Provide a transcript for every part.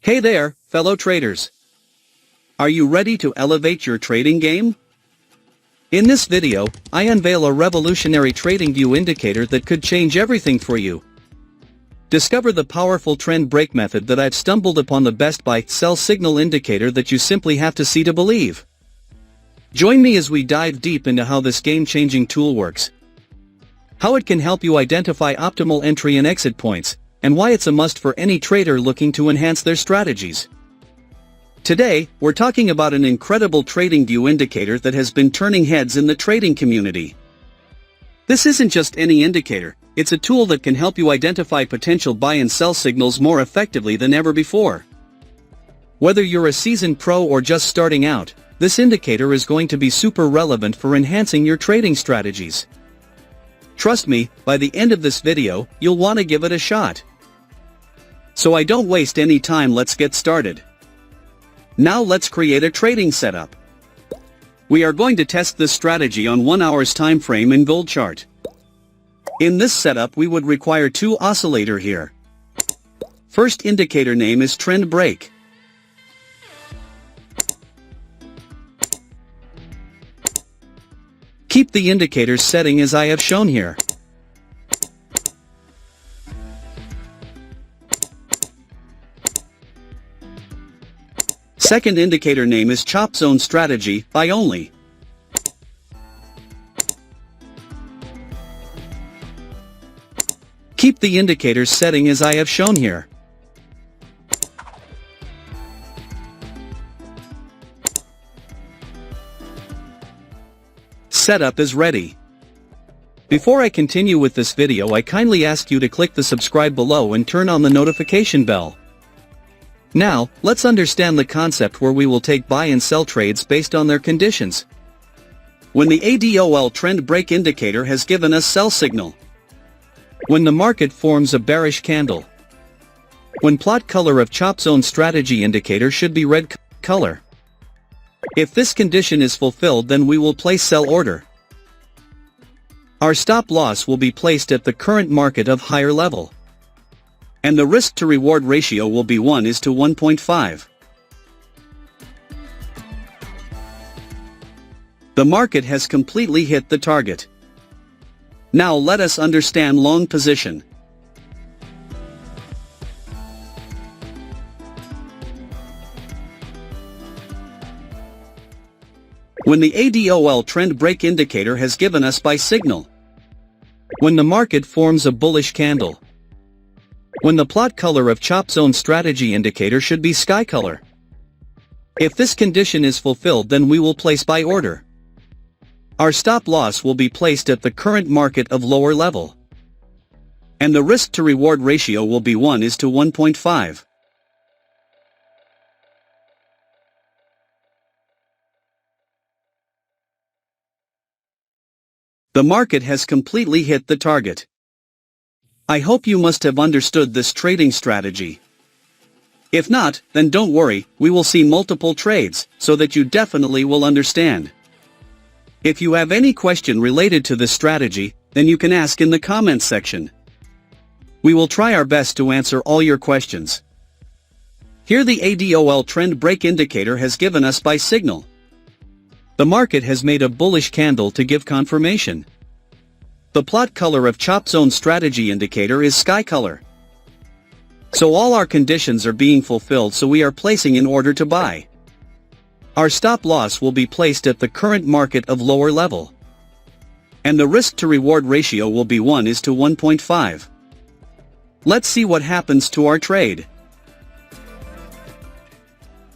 Hey there, fellow traders. Are you ready to elevate your trading game? In this video, I unveil a revolutionary TradingView indicator that could change everything for you. Discover the powerful trend break method that I've stumbled upon, the best buy sell signal indicator that you simply have to see to believe. Join me as we dive deep into how this game-changing tool works, how it can help you identify optimal entry and exit points, and why it's a must for any trader looking to enhance their strategies. Today, we're talking about an incredible TradingView indicator that has been turning heads in the trading community. This isn't just any indicator, it's a tool that can help you identify potential buy and sell signals more effectively than ever before. Whether you're a seasoned pro or just starting out, this indicator is going to be super relevant for enhancing your trading strategies. Trust me, by the end of this video, you'll want to give it a shot. So I don't waste any time, let's get started. Now let's create a trading setup. We are going to test this strategy on 1 hour's time frame in gold chart. In this setup we would require two oscillator here. First indicator name is trend break. Keep the indicator setting as I have shown here. Second indicator name is chop zone strategy, buy only. Keep the indicator setting as I have shown here. Setup is ready. Before I continue with this video, I kindly ask you to click the subscribe below and turn on the notification bell. Now, let's understand the concept where we will take buy and sell trades based on their conditions. When the ADOL trend break indicator has given us sell signal. When the market forms a bearish candle. When plot color of chop zone strategy indicator should be red color. If this condition is fulfilled, then we will place sell order. Our stop loss will be placed at the current market of higher level. And the risk to reward ratio will be 1:1.5. The market has completely hit the target. Now let us understand long position. When the ADOL trend break indicator has given us buy signal. When the market forms a bullish candle. When the plot color of chop zone strategy indicator should be sky color. If this condition is fulfilled, then we will place buy order. Our stop loss will be placed at the current market of lower level. And the risk to reward ratio will be 1:1.5. The market has completely hit the target. I hope you must have understood this trading strategy. If not, then don't worry, we will see multiple trades, so that you definitely will understand. If you have any question related to this strategy, then you can ask in the comments section. We will try our best to answer all your questions. Here the ADOL trend break indicator has given us buy signal. The market has made a bullish candle to give confirmation. The plot color of chop zone strategy indicator is sky color. So all our conditions are being fulfilled, so we are placing in order to buy. Our stop loss will be placed at the current market of lower level. And the risk to reward ratio will be 1:1.5. Let's see what happens to our trade.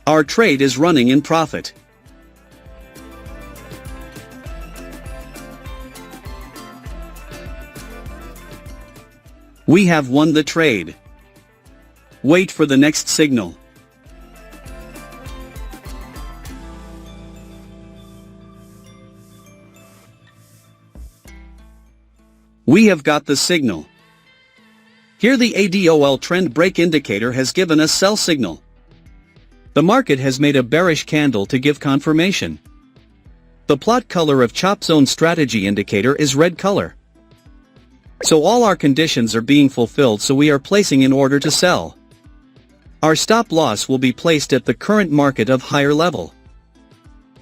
Our trade is running in profit. We have won the trade. Wait for the next signal. We have got the signal. Here the ADOL trend break indicator has given us sell signal. The market has made a bearish candle to give confirmation. The plot color of chop zone strategy indicator is red color. So all our conditions are being fulfilled, so we are placing in order to sell. Our stop loss will be placed at the current market of higher level.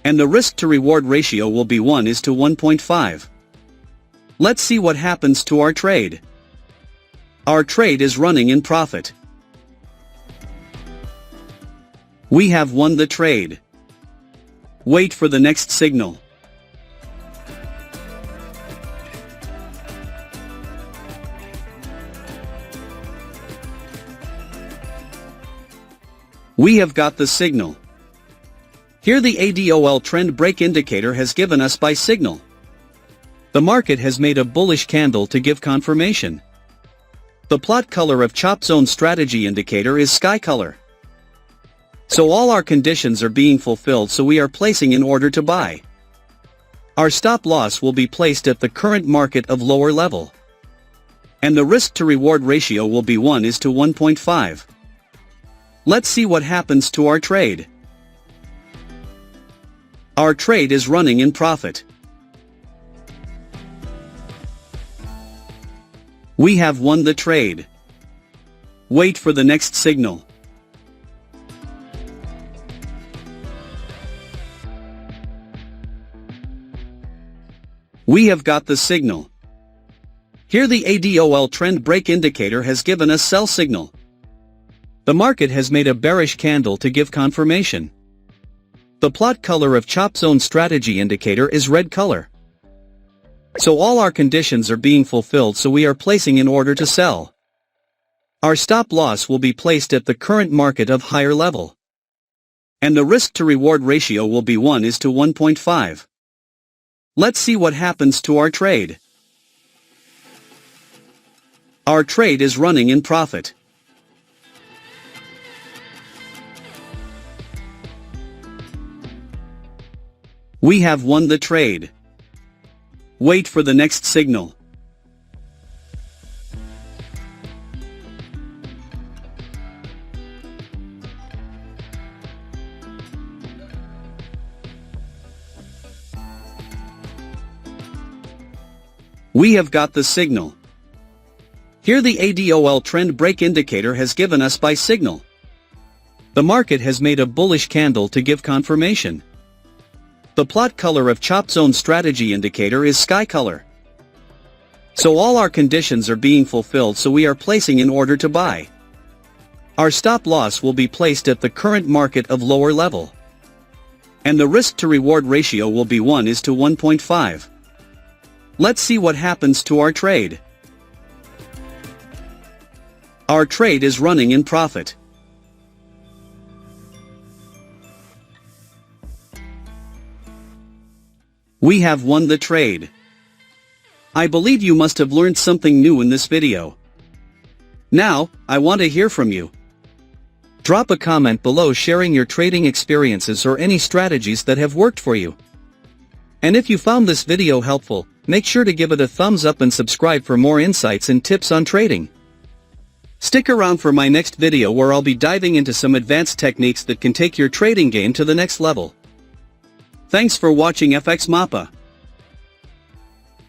And the risk to reward ratio will be 1:1.5. Let's see what happens to our trade. Our trade is running in profit. We have won the trade. Wait for the next signal. We have got the signal. Here the ADOL trend break indicator has given us buy signal. The market has made a bullish candle to give confirmation. The plot color of chop zone strategy indicator is sky color. So all our conditions are being fulfilled, so we are placing an order to buy. Our stop loss will be placed at the current market of lower level. And the risk to reward ratio will be 1:1.5. Let's see what happens to our trade. Our trade is running in profit. We have won the trade. Wait for the next signal. We have got the signal. Here the ADOL trend break indicator has given us sell signal. The market has made a bearish candle to give confirmation. The plot color of chop zone strategy indicator is red color. So all our conditions are being fulfilled, so we are placing an order to sell. Our stop loss will be placed at the current market of higher level. And the risk to reward ratio will be 1:1.5. Let's see what happens to our trade. Our trade is running in profit. We have won the trade. Wait for the next signal. We have got the signal. Here the ADOL trend break indicator has given us buy signal. The market has made a bullish candle to give confirmation. The plot color of chop zone strategy indicator is sky color. So all our conditions are being fulfilled, so we are placing an order to buy. Our stop loss will be placed at the current market of lower level. And the risk to reward ratio will be 1:1.5. Let's see what happens to our trade. Our trade is running in profit. We have won the trade. I believe you must have learned something new in this video. Now, I want to hear from you. Drop a comment below sharing your trading experiences or any strategies that have worked for you. And if you found this video helpful, make sure to give it a thumbs up and subscribe for more insights and tips on trading. Stick around for my next video, where I'll be diving into some advanced techniques that can take your trading game to the next level. Thanks for watching FxMAPA.